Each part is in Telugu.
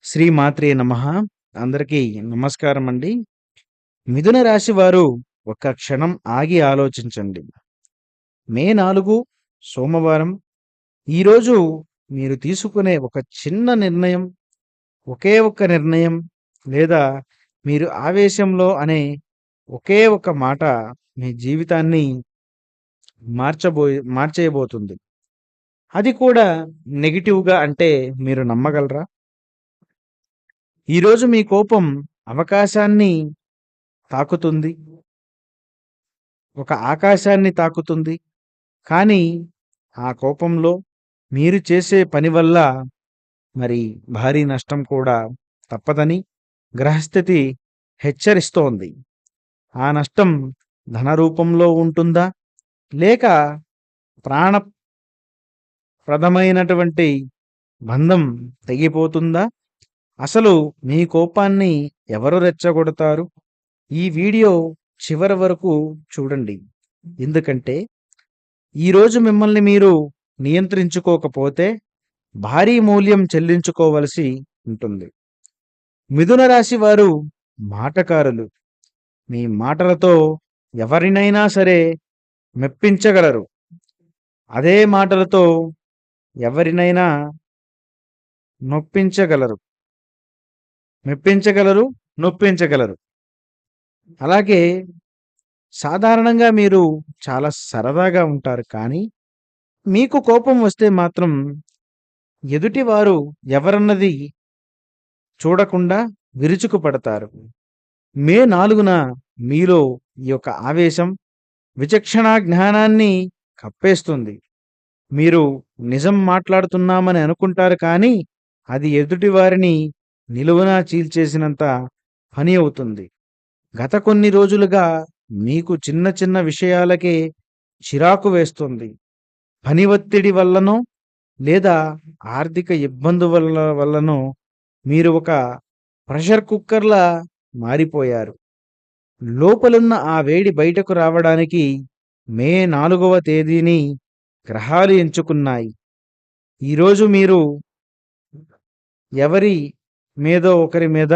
శ్రీమాత్రే నమః. అందరికీ నమస్కారం అండి. మిథున రాశి వారు ఒక్క క్షణం ఆగి ఆలోచించండి. మే 4 సోమవారం. ఈరోజు మీరు తీసుకునే ఒక చిన్న నిర్ణయం, ఒకే ఒక్క నిర్ణయం లేదా మీరు ఆవేశంలో అనే ఒకే ఒక్క మాట మీ జీవితాన్ని మార్చేయబోతుంది. అది కూడా నెగెటివ్‌గా అంటే మీరు నమ్మగలరా? ఈరోజు మీ కోపం అవకాశాన్ని తాకుతుంది. ఒక ఆకాశాన్ని తాకుతుంది. కానీ, ఆ కోపంలో మీరు చేసే పని వల్ల మరి భారీ నష్టం కూడా తప్పదని గ్రహస్థితి హెచ్చరిస్తోంది. ఆ నష్టం ధన రూపంలో ఉంటుందా? లేక ప్రాణప్రదమైనటువంటి బంధం తెగిపోతుందా? అసలు మీ కోపాన్ని ఎవరు రెచ్చగొడతారు? ఈ వీడియో చివరి వరకు చూడండి. ఎందుకంటే ఈరోజు మిమ్మల్ని మీరు నియంత్రించుకోకపోతే భారీ మూల్యం చెల్లించుకోవలసి ఉంటుంది. మిథున రాశి వారు మాటకారులు. మీ మాటలతో ఎవరినైనా సరే మెప్పించగలరు. అదే మాటలతో ఎవరినైనా నొప్పించగలరు. మెప్పించగలరు, నొప్పించగలరు. అలాగే సాధారణంగా మీరు చాలా సరదాగా ఉంటారు. కానీ మీకు కోపం వస్తే మాత్రం ఎదుటివారు ఎవరన్నది చూడకుండా విరుచుకుపడతారు. మే 4న మీలో ఈ యొక్క ఆవేశం విచక్షణా జ్ఞానాన్ని కప్పేస్తుంది. మీరు నిజం మాట్లాడుతున్నామని అనుకుంటారు. కానీ అది ఎదుటివారిని నిలువునా చీల్చేసినంత పని అవుతుంది. గత కొన్ని రోజులుగా మీకు చిన్న చిన్న విషయాలకే చిరాకు వేస్తుంది. పని ఒత్తిడి వల్లనో లేదా ఆర్థిక వల్లనో మీరు ఒక ప్రెషర్ కుక్కర్‌లా మారిపోయారు. లోపలున్న ఆ వేడి బయటకు రావడానికి మే 4వ తేదీని గ్రహాలు ఎంచుకున్నాయి. ఈరోజు మీరు ఎవరి మీదో ఒకరి మీద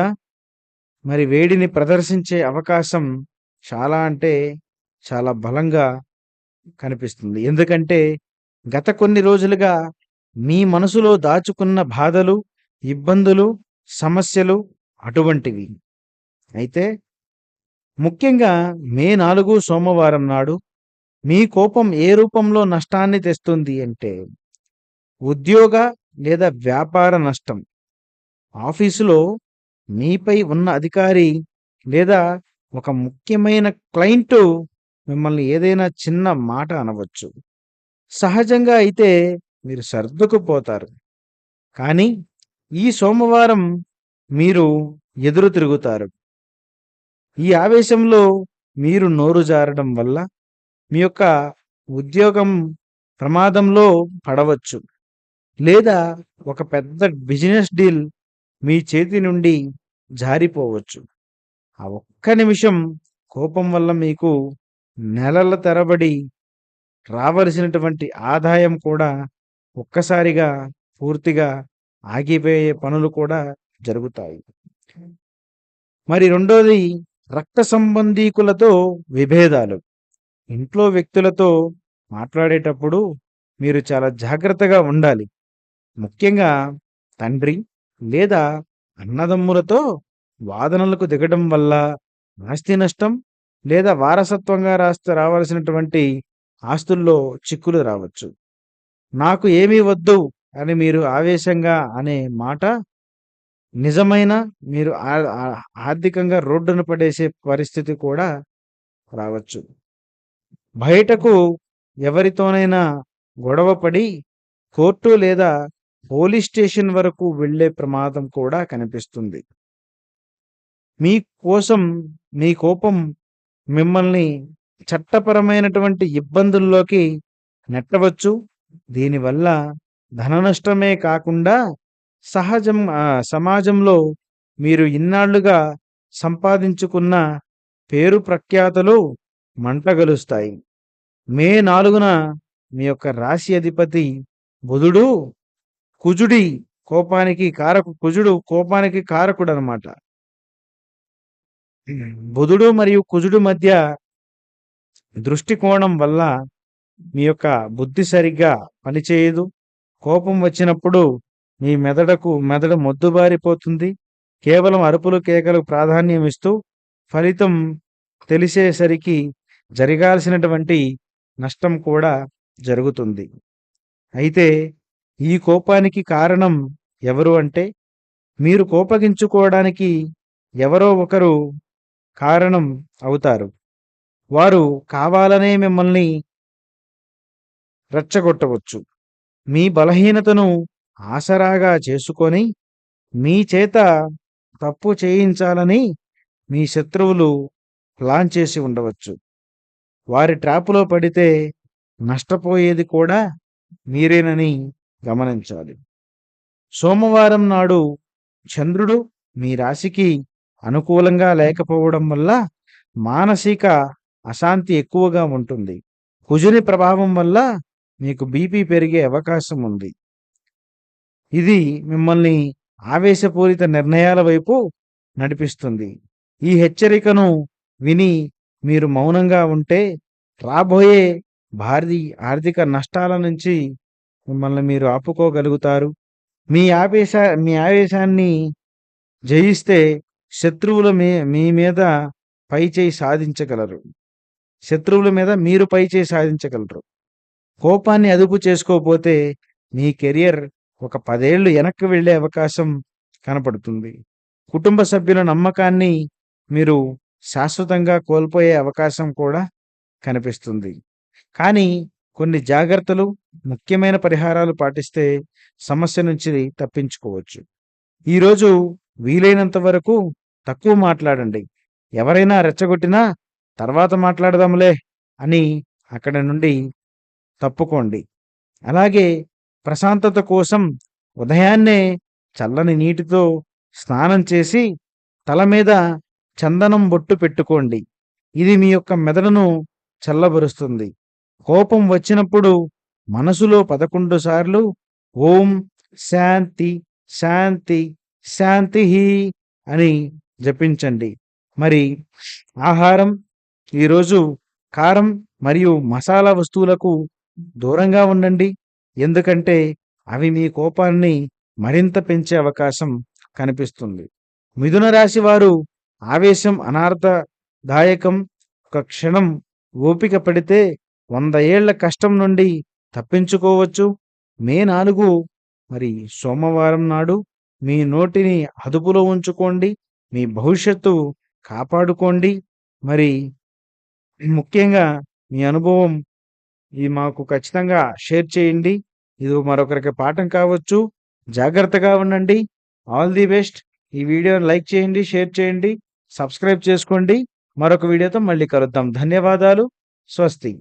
మరి వేడిని ప్రదర్శించే అవకాశం చాలా అంటే చాలా బలంగా కనిపిస్తుంది. ఎందుకంటే గత కొన్ని రోజులుగా మీ మనసులో దాచుకున్న బాధలు, ఇబ్బందులు, సమస్యలు అటువంటివి. అయితే ముఖ్యంగా మే 4 సోమవారం నాడు మీ కోపం ఏ రూపంలో నష్టాన్ని తెస్తుంది అంటే ఉద్యోగ లేదా వ్యాపార నష్టం. ఆఫీసులో మీపై ఉన్న అధికారి లేదా ఒక ముఖ్యమైన క్లయింటు మిమ్మల్ని ఏదైనా చిన్న మాట అనవచ్చు. సహజంగా అయితే మీరు సర్దుకుపోతారు. కానీ ఈ సోమవారం మీరు ఎదురు తిరుగుతారు. ఈ ఆవేశంలో మీరు నోరు జారడం వల్ల మీ యొక్క ఉద్యోగం ప్రమాదంలో పడవచ్చు. లేదా ఒక పెద్ద బిజినెస్ డీల్ మీ చేతి నుండి జారిపోవచ్చు. ఆ ఒక్క నిమిషం కోపం వల్ల మీకు నెలల తరబడి రావలసినటువంటి ఆదాయం కూడా ఒక్కసారిగా పూర్తిగా ఆగిపోయే పనులు కూడా జరుగుతాయి. మరి రెండోది రక్త సంబంధీకులతో విభేదాలు. ఇంట్లో వ్యక్తులతో మాట్లాడేటప్పుడు మీరు చాలా జాగ్రత్తగా ఉండాలి. ముఖ్యంగా తండ్రి లేదా అన్నదమ్ములతో వాదనలకు దిగడం వల్ల ఆస్తి నష్టం లేదా వారసత్వంగా రావాల్సినటువంటి ఆస్తుల్లో చిక్కులు రావచ్చు. నాకు ఏమీ వద్దు అని మీరు ఆవేశంగా అనే మాట నిజమైన మీరు ఆర్థికంగా రోడ్డున పడేసే పరిస్థితి కూడా రావచ్చు. బయటకు ఎవరితోనైనా గొడవ పడి కోర్టు లేదా పోలీస్ స్టేషన్ వరకు వెళ్ళే ప్రమాదం కూడా కనిపిస్తుంది. మీ కోసం మీ కోపం మిమ్మల్ని చట్టపరమైనటువంటి ఇబ్బందుల్లోకి నెట్టవచ్చు. దీనివల్ల ధన నష్టమే కాకుండా సమాజంలో మీరు ఇన్నాళ్లుగా సంపాదించుకున్న పేరు ప్రఖ్యాతలు మంటగలుస్తాయి. మే 4న మీ యొక్క రాశి అధిపతి బుధుడు, కుజుడి కుజుడు కోపానికి కారకుడనమాట. బుధుడు మరియు కుజుడు మధ్య దృష్టికోణం వల్ల మీ యొక్క బుద్ధి సరిగ్గా పనిచేయదు. కోపం వచ్చినప్పుడు మీ మెదడు మొద్దుబారిపోతుంది. కేవలం అరుపులు, కేకలకు ప్రాధాన్యం ఇస్తూ ఫలితం తెలిసేసరికి జరగాల్సినటువంటి నష్టం కూడా జరుగుతుంది. అయితే ఈ కోపానికి కారణం ఎవరు అంటే, మీరు కోపగించుకోవడానికి ఎవరో ఒకరు కారణం అవుతారు. వారు కావాలనే మిమ్మల్ని రెచ్చగొట్టవచ్చు. మీ బలహీనతను ఆసరాగా చేసుకొని మీ చేత తప్పు చేయించాలని మీ శత్రువులు ప్లాన్ చేసి ఉండవచ్చు. వారి ట్రాపులో పడితే నష్టపోయేది కూడా మీరేనని గమనించాలి. సోమవారం నాడు చంద్రుడు మీ రాశికి అనుకూలంగా లేకపోవడం వల్ల మానసిక అశాంతి ఎక్కువగా ఉంటుంది. కుజుని ప్రభావం వల్ల మీకు బీపీ పెరిగే అవకాశం ఉంది. ఇది మిమ్మల్ని ఆవేశపూరిత నిర్ణయాల వైపు నడిపిస్తుంది. ఈ హెచ్చరికను విని మీరు మౌనంగా ఉంటే రాబోయే భారీ ఆర్థిక నష్టాల నుంచి మిమ్మల్ని మీరు ఆపుకోగలుగుతారు. మీ ఆవేశాన్ని జయిస్తే శత్రువుల మీ మీద పైచేయి సాధించగలరు. శత్రువుల మీద మీరు పైచేయి సాధించగలరు. కోపాన్ని అదుపు చేసుకోకపోతే మీ కెరియర్ ఒక 10 ఏళ్ళు వెనక్కి వెళ్ళే అవకాశం కనపడుతుంది. కుటుంబ సభ్యుల నమ్మకాన్ని మీరు శాశ్వతంగా కోల్పోయే అవకాశం కూడా కనిపిస్తుంది. కానీ కొన్ని జాగ్రత్తలు, ముఖ్యమైన పరిహారాలు పాటిస్తే సమస్య నుంచి తప్పించుకోవచ్చు. ఈరోజు వీలైనంత వరకు తక్కువ మాట్లాడండి. ఎవరైనా రెచ్చగొట్టినా తర్వాత మాట్లాడదాంలే అని అక్కడి నుండి తప్పుకోండి. అలాగే ప్రశాంతత కోసం ఉదయాన్నే చల్లని నీటితో స్నానం చేసి తల మీద చందనం బొట్టు పెట్టుకోండి. ఇది మీ యొక్క మెదడును చల్లబరుస్తుంది. కోపం వచ్చినప్పుడు మనసులో 11 సార్లు ఓం శాంతి శాంతి శాంతి అని జపించండి. మరి ఆహారం, ఈరోజు కారం మరియు మసాలా వస్తువులకు దూరంగా ఉండండి. ఎందుకంటే అవి మీ కోపాన్ని మరింత పెంచే అవకాశం కనిపిస్తుంది. మిథున రాశి వారు ఆవేశం అనార్థదాయకం. ఒక క్షణం ఓపిక పడితే 100 ఏళ్ల కష్టం నుండి తప్పించుకోవచ్చు. మే 4 మరి సోమవారం నాడు మీ నోటిని అదుపులో ఉంచుకోండి. మీ భవిష్యత్తు కాపాడుకోండి. మరి ముఖ్యంగా మీ అనుభవం మాకు ఖచ్చితంగా షేర్ చేయండి. ఇది మరొకరికి పాఠం కావచ్చు. జాగ్రత్తగా ఉండండి. All the best. ఈ వీడియోని లైక్ చేయండి, షేర్ చేయండి, సబ్స్క్రైబ్ చేసుకోండి. మరొక వీడియోతో మళ్ళీ కలుద్దాం. ధన్యవాదాలు. స్వస్తి.